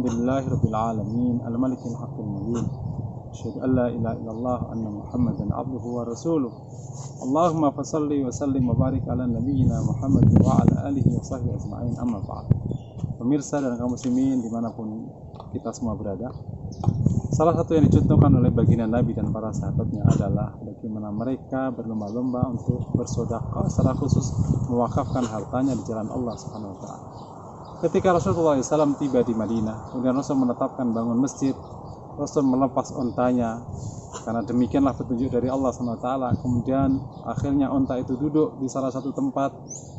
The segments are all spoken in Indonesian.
Alhamdulillahirabbil alamin, al-malikil haqqil mubin. Asyhadu an la ilaha illallah wa anna Muhammadan abduhu wa rasuluh. Allahumma fashalli wa sallim wa barik ala nabiyyina Muhammad wa ala alihi wa sahbihi ajma'in, amma ba'd. Pemirsa dan kaum muslimin dimanapun kita semua berada, salah satu yang dicontohkan oleh baginda Nabi dan para sahabatnya adalah bagaimana mereka berlomba-lomba untuk bersedekah, secara khusus mewakafkan hartanya di jalan Allah Subhanahu wa taala. Ketika Rasulullah SAW tiba di Madinah, kemudian Rasul menetapkan bangun masjid, Rasul melepas ontanya karena demikianlah petunjuk dari Allah SWT. Kemudian akhirnya onta itu duduk di salah satu tempat,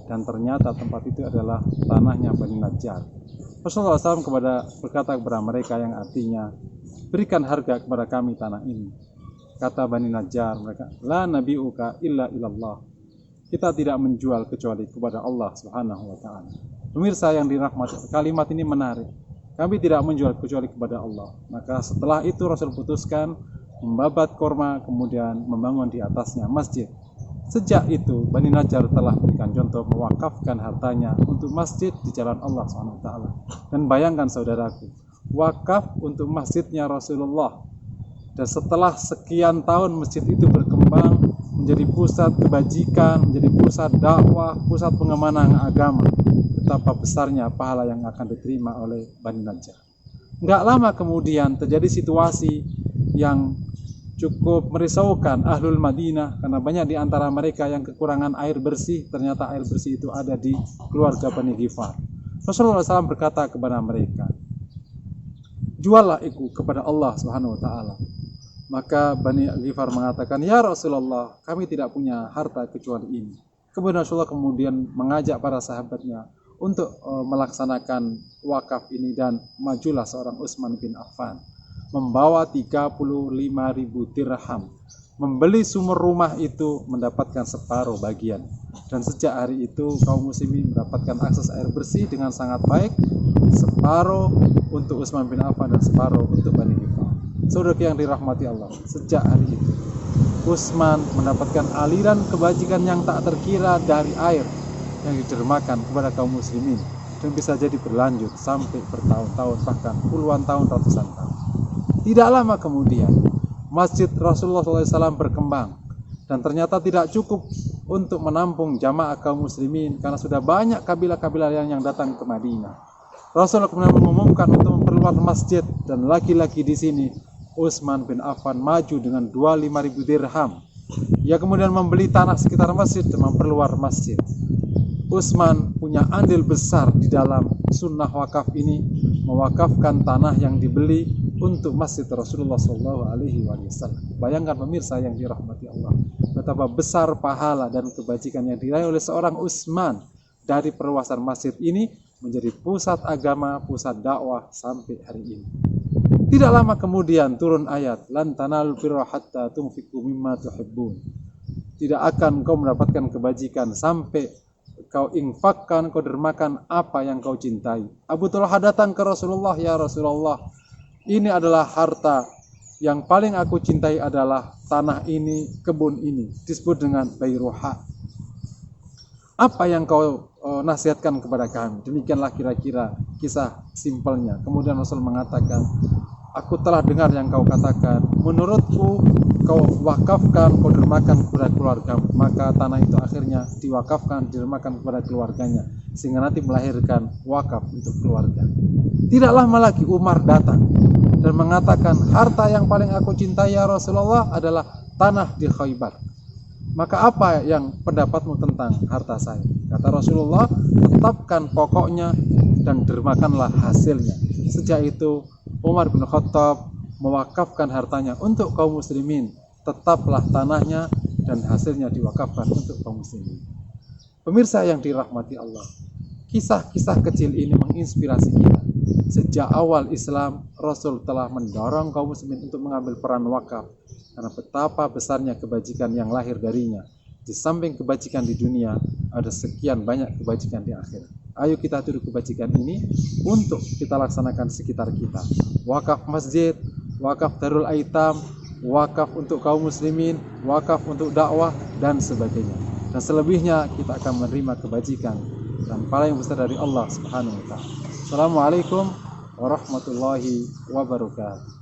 dan ternyata tempat itu adalah tanahnya Bani Najjar. Rasulullah SAW berkata kepada mereka, yang artinya, berikan harga kepada kami tanah ini. Kata Bani Najjar mereka, la nabi'uka illa ilallah, kita tidak menjual kecuali kepada Allah Subhanahu wa taala. Pemirsa yang dirahmati, kalimat ini menarik. Kami tidak menjual kecuali kepada Allah. Maka setelah itu Rasul putuskan membabat korma, kemudian membangun di atasnya masjid. Sejak itu Bani Najjar telah memberikan contoh mewakafkan hartanya untuk masjid di jalan Allah Subhanahu wa taala. Dan bayangkan saudaraku, wakaf untuk masjidnya Rasulullah. Dan setelah sekian tahun masjid itu berkembang menjadi pusat kebajikan, menjadi pusat dakwah, pusat pengembangan agama. Betapa besarnya pahala yang akan diterima oleh Bani Najjar. Enggak lama kemudian terjadi situasi yang cukup merisaukan Ahlul Madinah, karena banyak di antara mereka yang kekurangan air bersih. Ternyata air bersih itu ada di keluarga Bani Ghifar. Rasulullah SAW berkata kepada mereka, juallah itu kepada Allah Subhanahu wa taala. Maka Bani Ghifar mengatakan, ya Rasulullah, kami tidak punya harta kecuali ini. Kemudian Rasulullah kemudian mengajak para sahabatnya untuk melaksanakan wakaf ini, dan majulah seorang Utsman bin Affan membawa 35.000 dirham, membeli sumur rumah itu, mendapatkan separuh bagian. Dan sejak hari itu kaum muslimin mendapatkan akses air bersih dengan sangat baik, separuh untuk Utsman bin Affan dan separuh untuk Bani Ghifar. Saudara yang dirahmati Allah, sejak hari itu Utsman mendapatkan aliran kebajikan yang tak terkira dari air yang didermakan kepada kaum muslimin, dan bisa jadi berlanjut sampai bertahun-tahun, bahkan puluhan tahun, ratusan tahun. Tidak lama kemudian masjid Rasulullah SAW berkembang, dan ternyata tidak cukup untuk menampung jamaah kaum muslimin karena sudah banyak kabilah-kabilah yang datang ke Madinah. Rasulullah kemudian mengumumkan untuk memperluas masjid, dan lagi-lagi di sini Utsman bin Affan maju dengan 25.000 dirham. Ia kemudian membeli tanah sekitar masjid dan memperluas masjid. Utsman punya andil besar di dalam sunnah wakaf ini, mewakafkan tanah yang dibeli untuk masjid Rasulullah SAW. Bayangkan pemirsa yang dirahmati Allah, betapa besar pahala dan kebajikan yang diraih oleh seorang Utsman dari perluasan masjid ini menjadi pusat agama, pusat dakwah sampai hari ini. Tidak lama kemudian turun ayat, lan tanalul birra hatta tunfiqu mimma tuhibbun. Tidak akan kau mendapatkan kebajikan sampai kau infakkan, kau dermakan apa yang kau cintai. Abu Talhah datang ke Rasulullah, ya Rasulullah, ini adalah harta yang paling aku cintai adalah tanah ini, kebun ini, disebut dengan Bayruha. Apa yang kau nasihatkan kepada kami? Demikianlah kira-kira kisah simpelnya. Kemudian Rasul mengatakan, aku telah dengar yang kau katakan, menurutku kau wakafkan, kau dermakan kepada keluarga. Maka tanah itu akhirnya diwakafkan, dermakan kepada keluarganya, sehingga nanti melahirkan wakaf untuk keluarga. Tidak lama lagi Umar datang dan mengatakan, harta yang paling aku cintai ya Rasulullah adalah tanah di Khaybar. Maka apa yang pendapatmu tentang harta saya? Kata Rasulullah, tetapkan pokoknya dan dermakanlah hasilnya. Sejak itu Umar bin Khattab mewakafkan hartanya untuk kaum muslimin. Tetaplah tanahnya dan hasilnya diwakafkan untuk kaum muslimin. Pemirsa yang dirahmati Allah, kisah-kisah kecil ini menginspirasi kita. Sejak awal Islam, Rasul telah mendorong kaum muslimin untuk mengambil peran wakaf, karena betapa besarnya kebajikan yang lahir darinya. Di samping kebajikan di dunia, ada sekian banyak kebajikan di akhirat. Ayo kita tiru kebajikan ini untuk kita laksanakan sekitar kita. Wakaf masjid, wakaf darul aitam, wakaf untuk kaum muslimin, wakaf untuk dakwah, dan sebagainya. Dan selebihnya kita akan menerima kebajikan dan pahala yang besar dari Allah Subhanahu wa taala. Assalamualaikum warahmatullahi wabarakatuh.